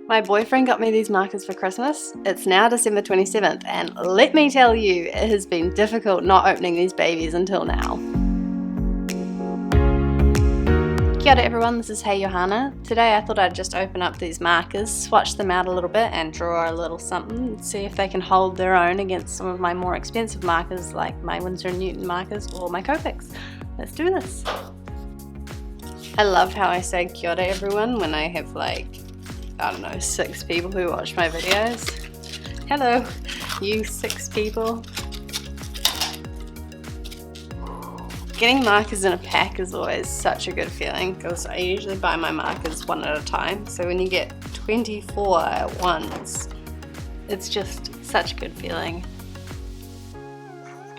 My boyfriend got me these markers for Christmas. It's now December 27th, and let me tell you, it has been difficult not opening these babies until now. Kia ora everyone, this is Hey Johanna. Today I thought I'd just open up these markers, swatch them out a little bit and draw a little something and see if they can hold their own against some of my more expensive markers like my Winsor & Newton markers or my Copics. Let's do this. I love how I say kia ora everyone when I have like, I don't know, 6 people who watch my videos. Hello, you 6 people. Getting markers in a pack is always such a good feeling because I usually buy my markers one at a time. So when you get 24 at once, it's just such a good feeling.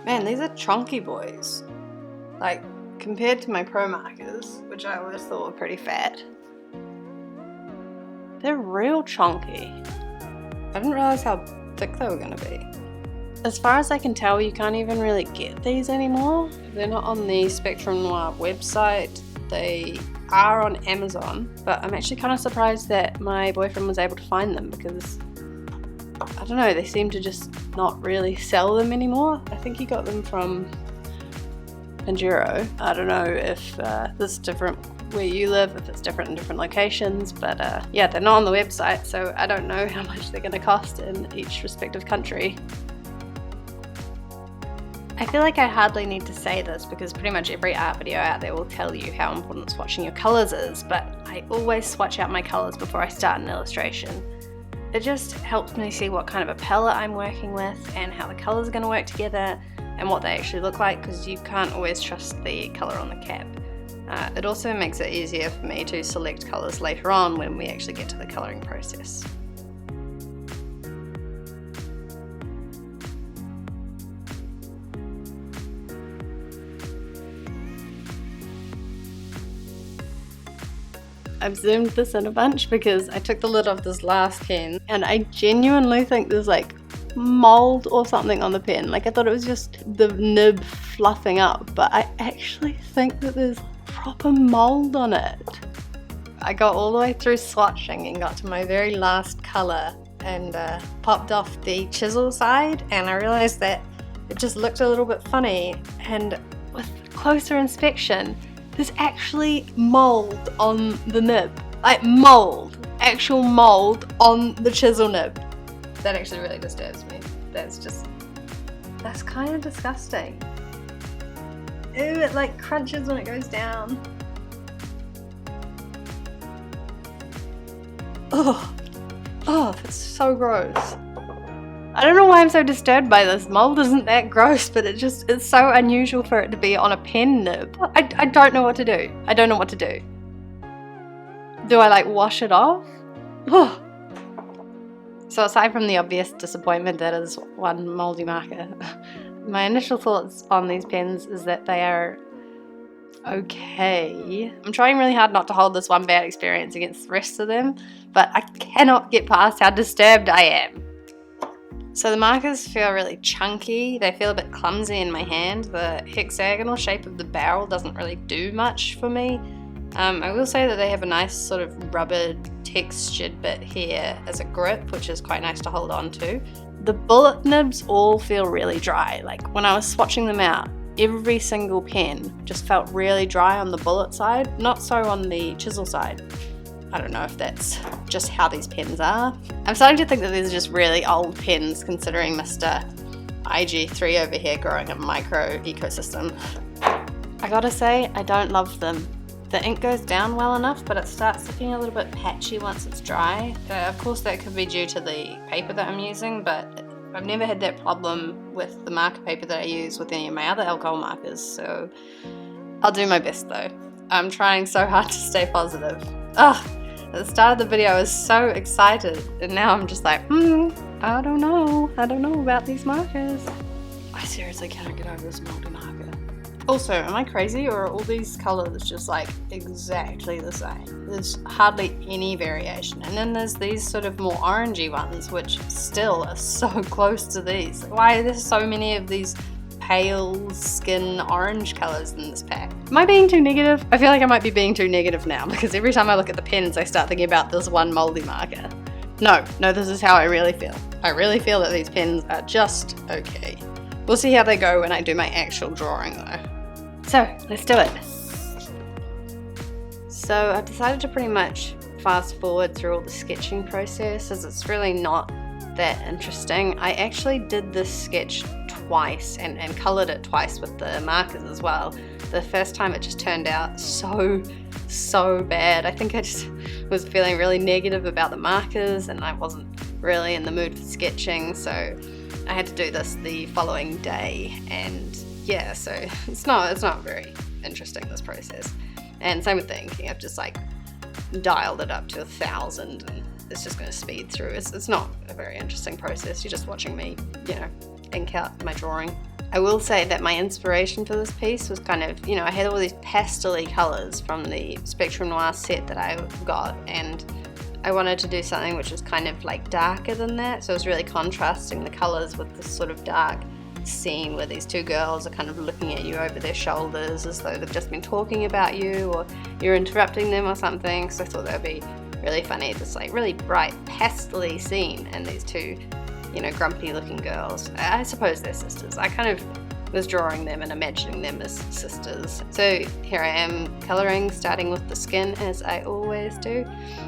Man, these are chunky boys. Like, compared to my Promarkers, which I always thought were pretty fat, they're real chunky. I didn't realize how thick they were going to be. As far as I can tell, you can't even really get these anymore. They're not on the Spectrum Noir website. They are on Amazon, but I'm actually kind of surprised that my boyfriend was able to find them because, I don't know, they seem to just not really sell them anymore. I think he got them from Enduro. I don't know if this is different where you live, if it's different in different locations, but yeah, they're not on the website, so I don't know how much they're going to cost in each respective country. I feel like I hardly need to say this because pretty much every art video out there will tell you how important swatching your colours is, but I always swatch out my colours before I start an illustration. It just helps me see what kind of a palette I'm working with and how the colours are going to work together and what they actually look like, because you can't always trust the colour on the cap. It also makes it easier for me to select colours later on when we actually get to the colouring process. I've zoomed this in a bunch because I took the lid off this last pen and I genuinely think there's like mold or something on the pen. Like, I thought it was just the nib fluffing up, but I actually think that there's proper mold on it. I got all the way through swatching and got to my very last colour and popped off the chisel side, and I realised that it just looked a little bit funny, and with closer inspection there's actually mold on the nib. Like mold, actual mold on the chisel nib. That actually really disturbs me. That's kind of disgusting. Ew, it like crunches when it goes down. Oh, that's so gross. I don't know why I'm so disturbed by this. Mold isn't that gross, but it's so unusual for it to be on a pen nib. I don't know what to do. I don't know what to do. Do I like wash it off? So aside from the obvious disappointment that is one mouldy marker, my initial thoughts on these pens is that they are okay. I'm trying really hard not to hold this one bad experience against the rest of them, but I cannot get past how disturbed I am. So the markers feel really chunky, they feel a bit clumsy in my hand. The hexagonal shape of the barrel doesn't really do much for me. I will say that they have a nice sort of rubber textured bit here as a grip, which is quite nice to hold on to. The bullet nibs all feel really dry. Like, when I was swatching them out, every single pen just felt really dry on the bullet side, not so on the chisel side. I don't know if that's just how these pens are. I'm starting to think that these are just really old pens, considering Mr. IG3 over here growing a micro ecosystem. I gotta say, I don't love them. The ink goes down well enough, but it starts looking a little bit patchy once it's dry. Of course that could be due to the paper that I'm using, but I've never had that problem with the marker paper that I use with any of my other alcohol markers, so I'll do my best though. I'm trying so hard to stay positive. Ugh! At the start of the video I was so excited, and now I'm just like, I don't know about these markers. I seriously cannot get over this mouldy marker. Also, am I crazy, or are all these colours just like exactly the same? There's hardly any variation. And then there's these sort of more orangey ones, which still are so close to these. Why are there so many of these pale skin orange colours in this pack? Am I being too negative? I feel like I might be being too negative now, because every time I look at the pens I start thinking about this one mouldy marker. No, this is how I really feel. I really feel that these pens are just okay. We'll see how they go when I do my actual drawing though. So, let's do it. So I've decided to pretty much fast forward through all the sketching process, as it's really not that interesting. I actually did this sketch twice and coloured it twice with the markers as well. The first time it just turned out so bad. I think I just was feeling really negative about the markers and I wasn't really in the mood for sketching, so I had to do this the following day, and yeah, so it's not very interesting, this process. And same with the inking, I've just like dialed it up to 1,000 and it's just going to speed through. It's not a very interesting process, you're just watching me, you know, ink out my drawing. I will say that my inspiration for this piece was kind of, you know, I had all these pastel-y colours from the Spectrum Noir set that I got, and I wanted to do something which was kind of like darker than that, so I was really contrasting the colours with this sort of dark scene where these two girls are kind of looking at you over their shoulders as though they've just been talking about you or you're interrupting them or something. So I thought that would be really funny, this like really bright pastel-y scene and these two, you know, grumpy looking girls. I suppose they're sisters. I kind of was drawing them and imagining them as sisters. So here I am colouring, starting with the skin as I always do.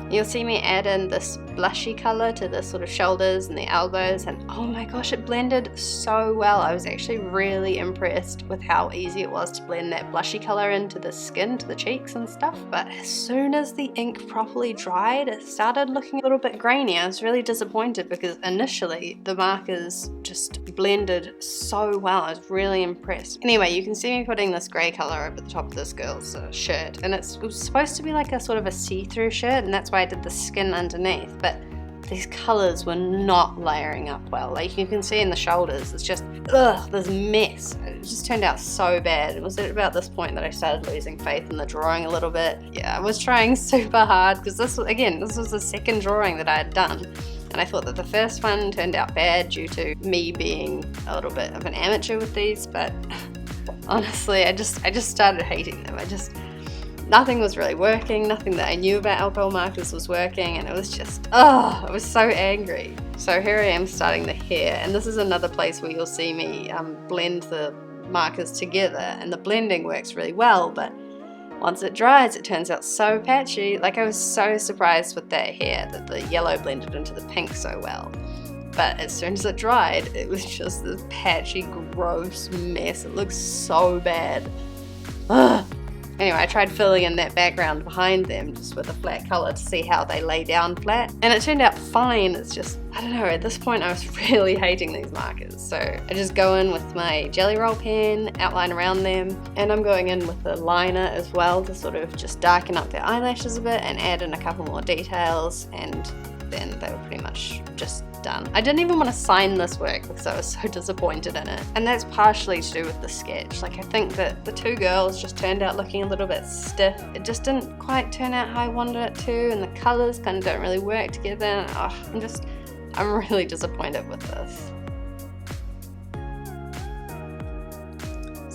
You'll see me add in this blushy colour to the sort of shoulders and the elbows, and oh my gosh, it blended so well. I was actually really impressed with how easy it was to blend that blushy colour into the skin, to the cheeks and stuff. But as soon as the ink properly dried, it started looking a little bit grainy. I was really disappointed because initially the markers just blended so well. I was really impressed. Anyway, you can see me putting this grey colour over the top of this girl's shirt, and it was supposed to be like a sort of a see-through shirt, and that's why I did the skin underneath, but these colours were not layering up well. Like you can see in the shoulders, it's just, this mess. It just turned out so bad. It was at about this point that I started losing faith in the drawing a little bit. Yeah, I was trying super hard because this was the second drawing that I had done. And I thought that the first one turned out bad due to me being a little bit of an amateur with these, but honestly, I just started hating them. Nothing was really working, nothing that I knew about alcohol markers was working, and it was just, I was so angry. So here I am starting the hair, and this is another place where you'll see me blend the markers together, and the blending works really well, but once it dries, it turns out so patchy. Like I was so surprised with that hair that the yellow blended into the pink so well. But as soon as it dried, it was just this patchy, gross mess. It looks so bad. Ugh. Anyway, I tried filling in that background behind them just with a flat colour to see how they lay down flat. And it turned out fine. It's just, I don't know, at this point I was really hating these markers. So I just go in with my Jelly Roll pen, outline around them, and I'm going in with a liner as well to sort of just darken up their eyelashes a bit and add in a couple more details, and then they were pretty much just done. I didn't even want to sign this work because I was so disappointed in it, and that's partially to do with the sketch. Like I think that the two girls just turned out looking a little bit stiff. It just didn't quite turn out how I wanted it to, and the colours kind of don't really work together. I'm really disappointed with this.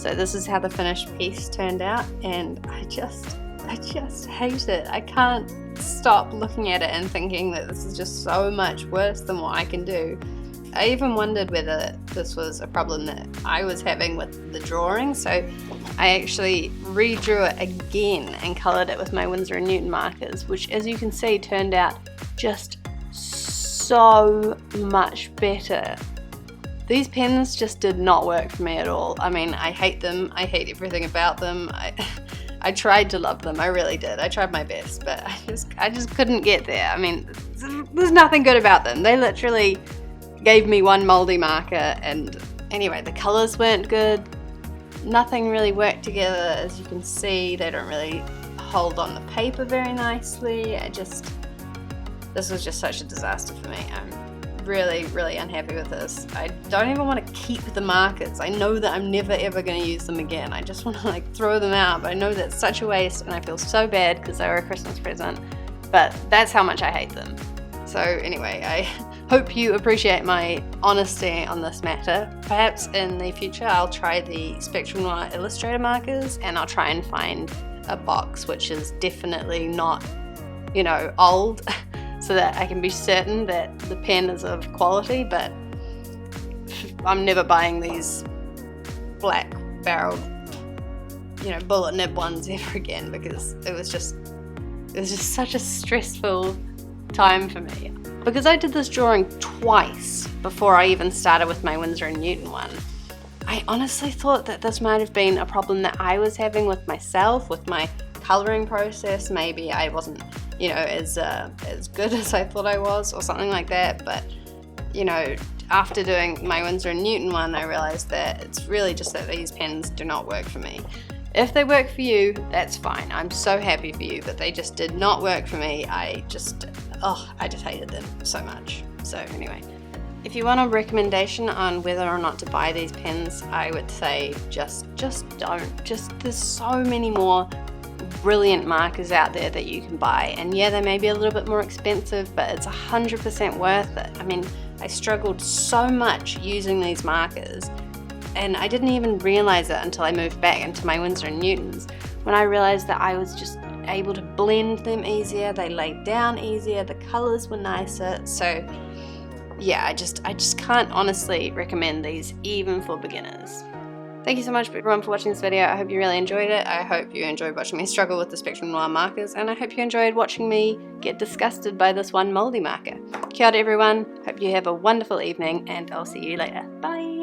So this is how the finished piece turned out, and I just hate it. I can't stop looking at it and thinking that this is just so much worse than what I can do. I even wondered whether this was a problem that I was having with the drawing, so I actually redrew it again and coloured it with my Winsor & Newton markers, which as you can see turned out just so much better. These pens just did not work for me at all. I mean, I hate them. I hate everything about them. I tried to love them. I really did. I tried my best, but I just couldn't get there. I mean, there's nothing good about them. They literally gave me one mouldy marker, and anyway, the colours weren't good. Nothing really worked together. As you can see, they don't really hold on the paper very nicely. This was just such a disaster for me. I'm really unhappy with this. I don't even want to keep the markers. I know that I'm never ever going to use them again. I just want to like throw them out, but I know that's such a waste and I feel so bad because they were a Christmas present, but that's how much I hate them. So anyway, I hope you appreciate my honesty on this matter. Perhaps in the future I'll try the Spectrum Noir Illustrator markers, and I'll try and find a box which is definitely not, you know, old. so that I can be certain that the pen is of quality, but I'm never buying these black barreled, bullet nib ones ever again, because it was just such a stressful time for me. Because I did this drawing twice before I even started with my Winsor & Newton one, I honestly thought that this might have been a problem that I was having with myself, with my colouring process. Maybe I wasn't, as good as I thought I was, or something like that. But, after doing my Winsor & Newton one, I realised that it's really just that these pens do not work for me. If they work for you, that's fine. I'm so happy for you, but they just did not work for me. I just hated them so much. So anyway, if you want a recommendation on whether or not to buy these pens, I would say just don't. There's so many more brilliant markers out there that you can buy, and yeah, they may be a little bit more expensive, but it's 100% worth it. I mean, I struggled so much using these markers, and I didn't even realize it until I moved back into my Winsor & Newtons, when I realized that I was just able to blend them easier, they laid down easier, the colors were nicer. So yeah, I just can't honestly recommend these even for beginners. Thank you so much everyone for watching this video. I hope you really enjoyed it. I hope you enjoyed watching me struggle with the Spectrum Noir markers, and I hope you enjoyed watching me get disgusted by this one mouldy marker. Kia ora everyone, hope you have a wonderful evening, and I'll see you later. Bye!